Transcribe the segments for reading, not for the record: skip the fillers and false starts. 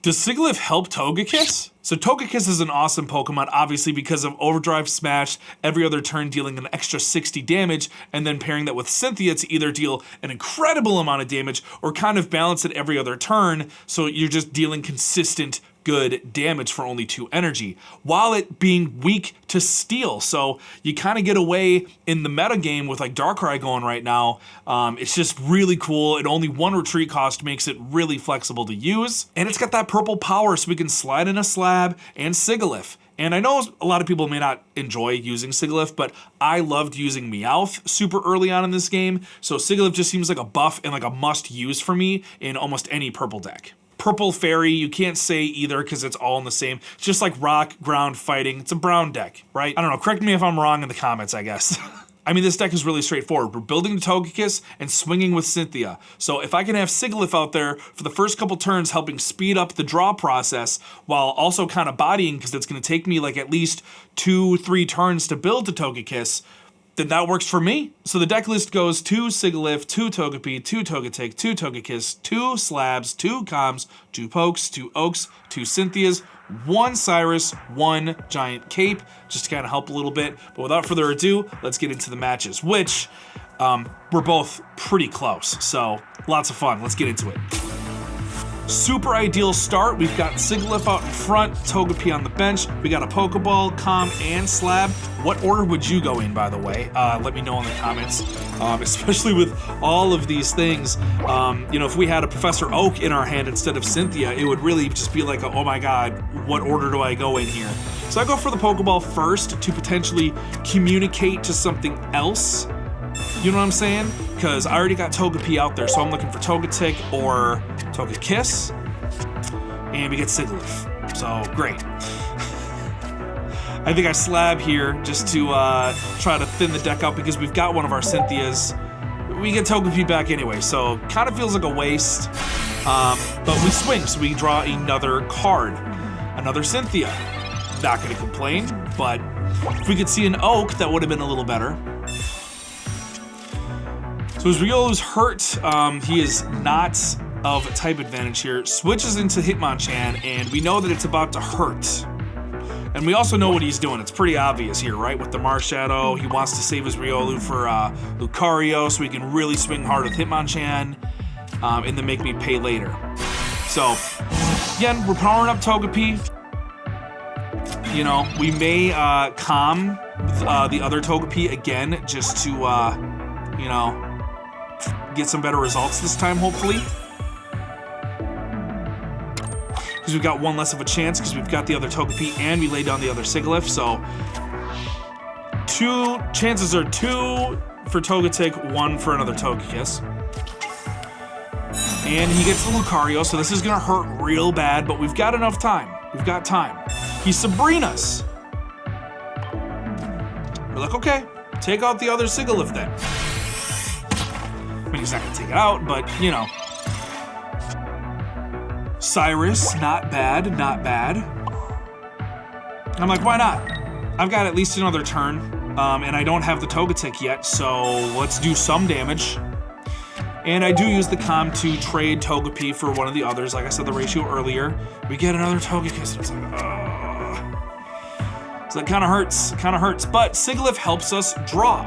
Does Sigilyph help Togekiss? So Togekiss is an awesome Pokemon, obviously because of Overdrive Smash, every other turn dealing an extra 60 damage, and then pairing that with Cynthia to either deal an incredible amount of damage or kind of balance it every other turn, so you're just dealing consistent good damage for only 2 energy, while it being weak to steel. So you kind of get away in the meta game with like Darkrai going right now. It's just really cool. And only 1 retreat cost makes it really flexible to use. And it's got that purple power, so we can slide in a Slab and Sigilyph. And I know a lot of people may not enjoy using Sigilyph, but I loved using Meowth super early on in this game. So Sigilyph just seems like a buff and like a must use for me in almost any purple deck. Purple Fairy, you can't say either because it's all in the same. It's just like rock, ground, fighting. It's a brown deck, right? I don't know, correct me if I'm wrong in the comments, I guess. I mean, this deck is really straightforward. We're building the Togekiss and swinging with Cynthia. So if I can have Sigilyph out there for the first couple turns helping speed up the draw process while also kind of bodying, because it's going to take me like at least 2-3 turns to build the Togekiss, then that works for me. So the deck list goes 2 Sigilyph, 2 Togepi, 2 Togetic, 2 Togekiss, 2 Slabs, 2 Coms, 2 Pokes, 2 Oaks, 2 Cynthias, 1 Cyrus, 1 Giant Cape, just to kind of help a little bit. But without further ado, let's get into the matches, which we're both pretty close. So lots of fun. Let's get into it. Super ideal start. We've got Sigilyph out in front, Togepi on the bench. We got a Pokeball, Com, and Slab. What order would you go in, by the way? Let me know in the comments, especially with all of these things. You know, if we had a Professor Oak in our hand instead of Cynthia, it would really just be like, oh my god, what order do I go in here? So I go for the Pokeball first to potentially communicate to something else. You know what I'm saying? Because I already got Togepi out there, so I'm looking for Togetic or Togekiss. And we get Sigilyph. So, great. I think I Slab here just to try to thin the deck out because we've got one of our Cynthias. We get Togepi back anyway, so kind of feels like a waste. But we swing, so we draw another card. Another Cynthia. Not going to complain, but if we could see an Oak, that would have been a little better. So as Riolu's hurt, he is not of type advantage here. Switches into Hitmonchan, and we know that it's about to hurt. And we also know what he's doing. It's pretty obvious here, right? With the Marshadow, he wants to save his Riolu for Lucario so he can really swing hard with Hitmonchan and then make me pay later. So, again, we're powering up Togepi. You know, we may calm the other Togepi again just to, you know, get some better results this time, hopefully. Because we've got one less of a chance because we've got the other Togepi and we laid down the other Sigilyph, so chances are 2 for Togetic, 1 for another Togekiss. And he gets the Lucario, so this is gonna hurt real bad, but we've got enough time. We've got time. He Sabrina's. We're like, okay, take out the other Sigilyph then. I mean, he's not gonna take it out, but you know. Cyrus, not bad, not bad. I'm like, why not? I've got at least another turn, and I don't have the Togetic yet, so let's do some damage. And I do use the Com to trade Togepi for one of the others. Like I said, the ratio earlier. We get another Togekiss, and it's like, ugh. So that kind of hurts, but Sigilyph helps us draw.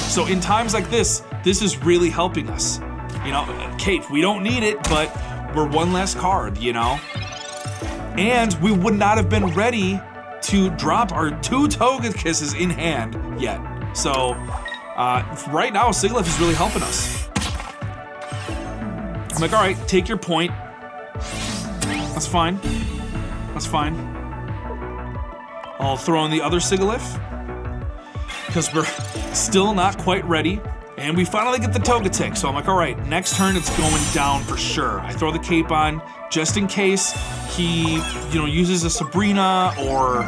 So in times like this is really helping us. You know, Cape, we don't need it, but we're one less card, you know? And we would not have been ready to drop our 2 Togekisses in hand yet. So, right now, Sigilyph is really helping us. I'm like, all right, take your point. That's fine. That's fine. I'll throw in the other Sigilyph because we're still not quite ready. And we finally get the Togetic, so I'm like, all right, next turn it's going down for sure. I throw the cape on just in case he, you know, uses a Sabrina or,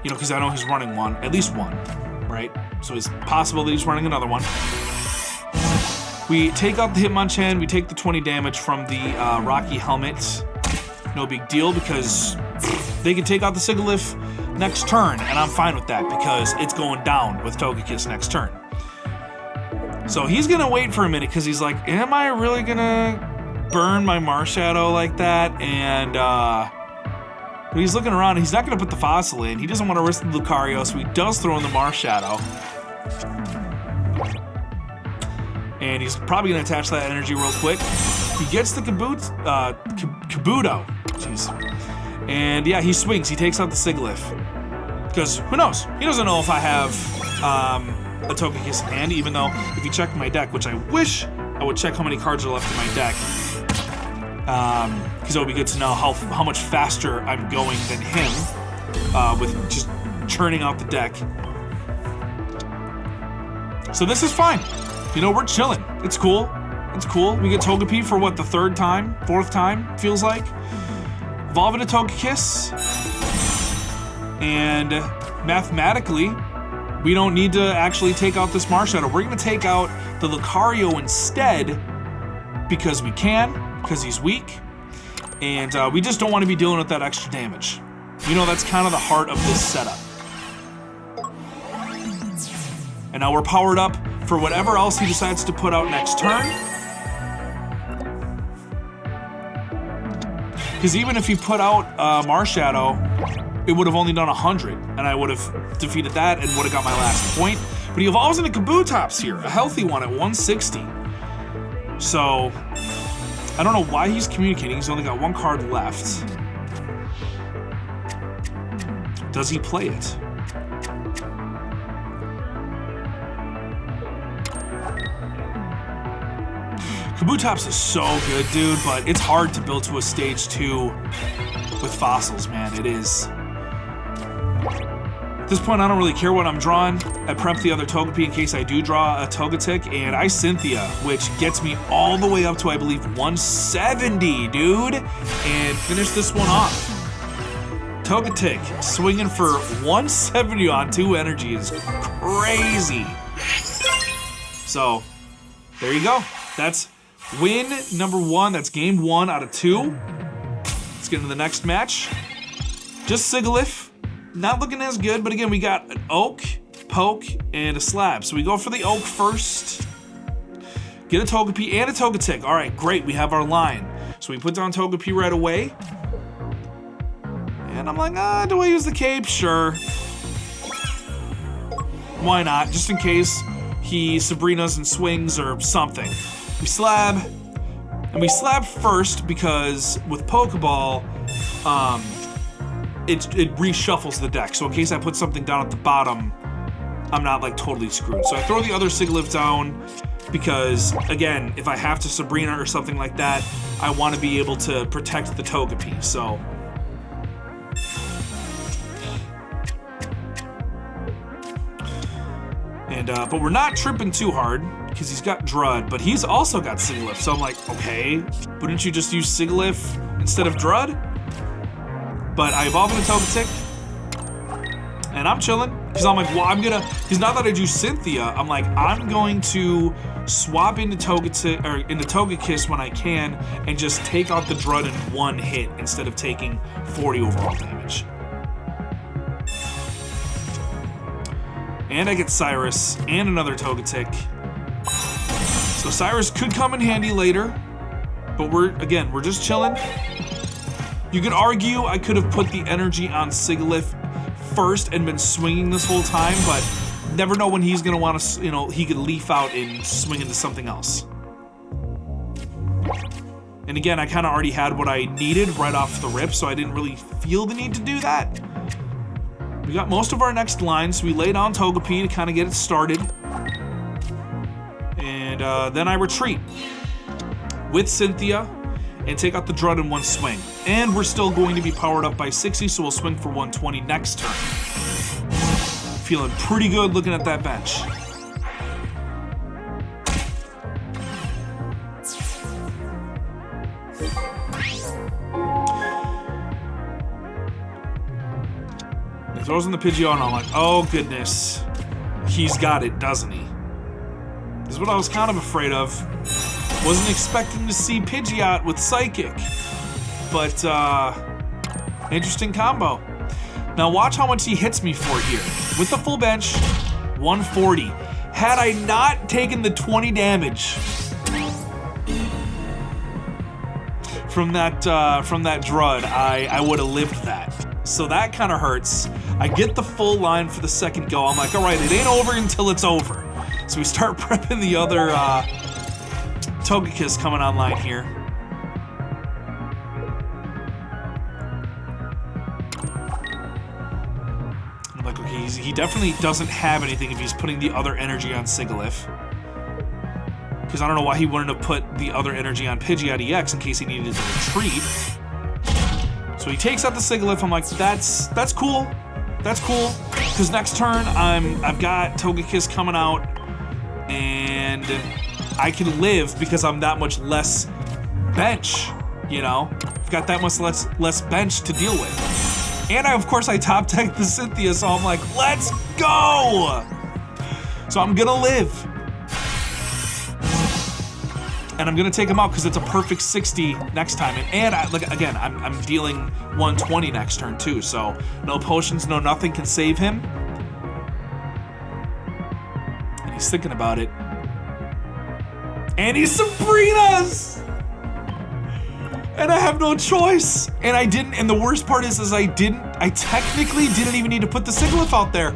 you know, because I know he's running one, at least one, right? So it's possible that he's running another one. We take out the Hitmonchan, we take the 20 damage from the Rocky Helmet. No big deal because they can take out the Sigilyph next turn, and I'm fine with that because it's going down with Togekiss next turn. So he's gonna wait for a minute because he's like, am I really gonna burn my Marshadow like that, and but he's looking around. He's not going to put the fossil in. He doesn't want to risk the Lucario, so he does throw in the Marshadow. And he's probably going to attach that energy real quick. He gets the Kabuto. Jeez. And yeah, he swings. He takes out the Sigilyph. Because who knows? He doesn't know if I have a Togekiss in hand, even though if you check my deck, which I wish I would check how many cards are left in my deck. Because it would be good to know how much faster I'm going than him with just churning out the deck. So this is fine. You know, we're chilling. It's cool. It's cool. We get Togepi for what, the third time? Fourth time, feels like. Evolve into Togekiss. And mathematically, we don't need to actually take out this Marshadow. We're going to take out the Lucario instead because we can, because he's weak. And we just don't want to be dealing with that extra damage. You know, that's kind of the heart of this setup. And now we're powered up for whatever else he decides to put out next turn. Because even if he put out Marshadow, it would have only done 100, and I would have defeated that and would have got my last point. But he evolves into Kabutops here, a healthy one at 160. So, I don't know why he's communicating. He's only got one card left. Does he play it? Kabutops is so good, dude, but it's hard to build to a stage 2 with fossils, man. It is. At this point, I don't really care what I'm drawing. I prep the other Togepi in case I do draw a Togetic, and I Cynthia, which gets me all the way up to, I believe, 170, dude, and finish this one off. Togetic swinging for 170 on 2 energy is crazy. So, there you go. That's win number 1. That's game 1 out of 2. Let's get into the next match. Just Sigilyph. Not looking as good, but again, we got an Oak, Poke, and a Slab. So we go for the Oak first. Get a Togepi and a Togetic. All right, great. We have our line. So we put down Togepi right away. And I'm like, do I use the cape? Sure. Why not? Just in case he Sabrinas and swings or something. We Slab. And we Slab first because with Pokeball, it reshuffles the deck. So in case I put something down at the bottom, I'm not like totally screwed. So I throw the other Sigilyph down because, again, if I have to Sabrina or something like that, I want to be able to protect the Togepi. So. And, but we're not tripping too hard because he's got Drud, but he's also got Sigilyph. So I'm like, okay, wouldn't you just use Sigilyph instead of Drud? But I evolve into Togetic, and I'm chilling, because I'm like, well, because now that I do Cynthia, I'm like, I'm going to swap into Togekiss when I can, and just take out the Drud in one hit, instead of taking 40 overall damage. And I get Cyrus, and another Togetic. So Cyrus could come in handy later, but we're just chilling. You could argue I could have put the energy on Sigilyph first and been swinging this whole time, but never know when he's going to want to, he could leaf out and swing into something else. And again, I kind of already had what I needed right off the rip, so I didn't really feel the need to do that. We got most of our next lines, so we lay down Togepi to kind of get it started. And then I retreat with Cynthia and take out the Drud in one swing. And we're still going to be powered up by 60, so we'll swing for 120 next turn. Feeling pretty good looking at that bench. He throws in the Pidgeot, and I'm like, oh goodness. He's got it, doesn't he? This is what I was kind of afraid of. Wasn't expecting to see Pidgeot with Psychic, but interesting combo. Now watch how much he hits me for here. With the full bench, 140. Had I not taken the 20 damage, from that Drud, I would have lived that. So that kind of hurts. I get the full line for the second go. I'm like, all right, it ain't over until it's over. So we start prepping the other Togekiss coming online here. I'm like, okay, he definitely doesn't have anything if he's putting the other energy on Sigilyph. Because I don't know why he wouldn't have put the other energy on Pidgeot EX in case he needed to retreat. So he takes out the Sigilyph. I'm like, that's cool. That's cool. Because next turn I've got Togekiss coming out, and I can live because I'm that much less bench. You know, I've got that much less bench to deal with. And of course I top deck the Cynthia, so I'm like, let's go. So I'm gonna live. And I'm gonna take him out because it's a perfect 60 next time. And again, I'm dealing 120 next turn too, so no potions, no nothing can save him. And he's thinking about it. And he's Sabrina's! And I have no choice. And I didn't, and the worst part is I technically didn't even need to put the Sigilyph out there.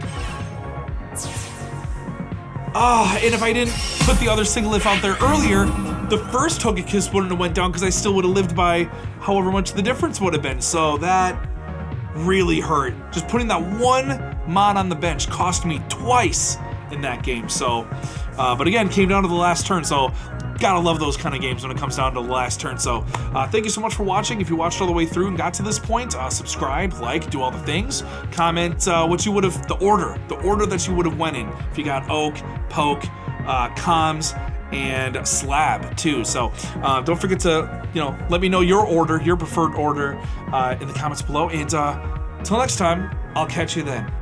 And if I didn't put the other Sigilyph out there earlier, the first Togekiss wouldn't have went down because I still would have lived by however much the difference would have been. So that really hurt. Just putting that one mod on the bench cost me twice in that game. So, but again, came down to the last turn. So gotta love those kind of games when it comes down to the last turn. So thank you so much for watching. If you watched all the way through and got to this point, subscribe, like, do all the things. Comment what you would have, the order that you would have went in. If you got Oak, Poke, Comms, and Slab too. So don't forget to, let me know your order, your preferred order in the comments below. And until next time, I'll catch you then.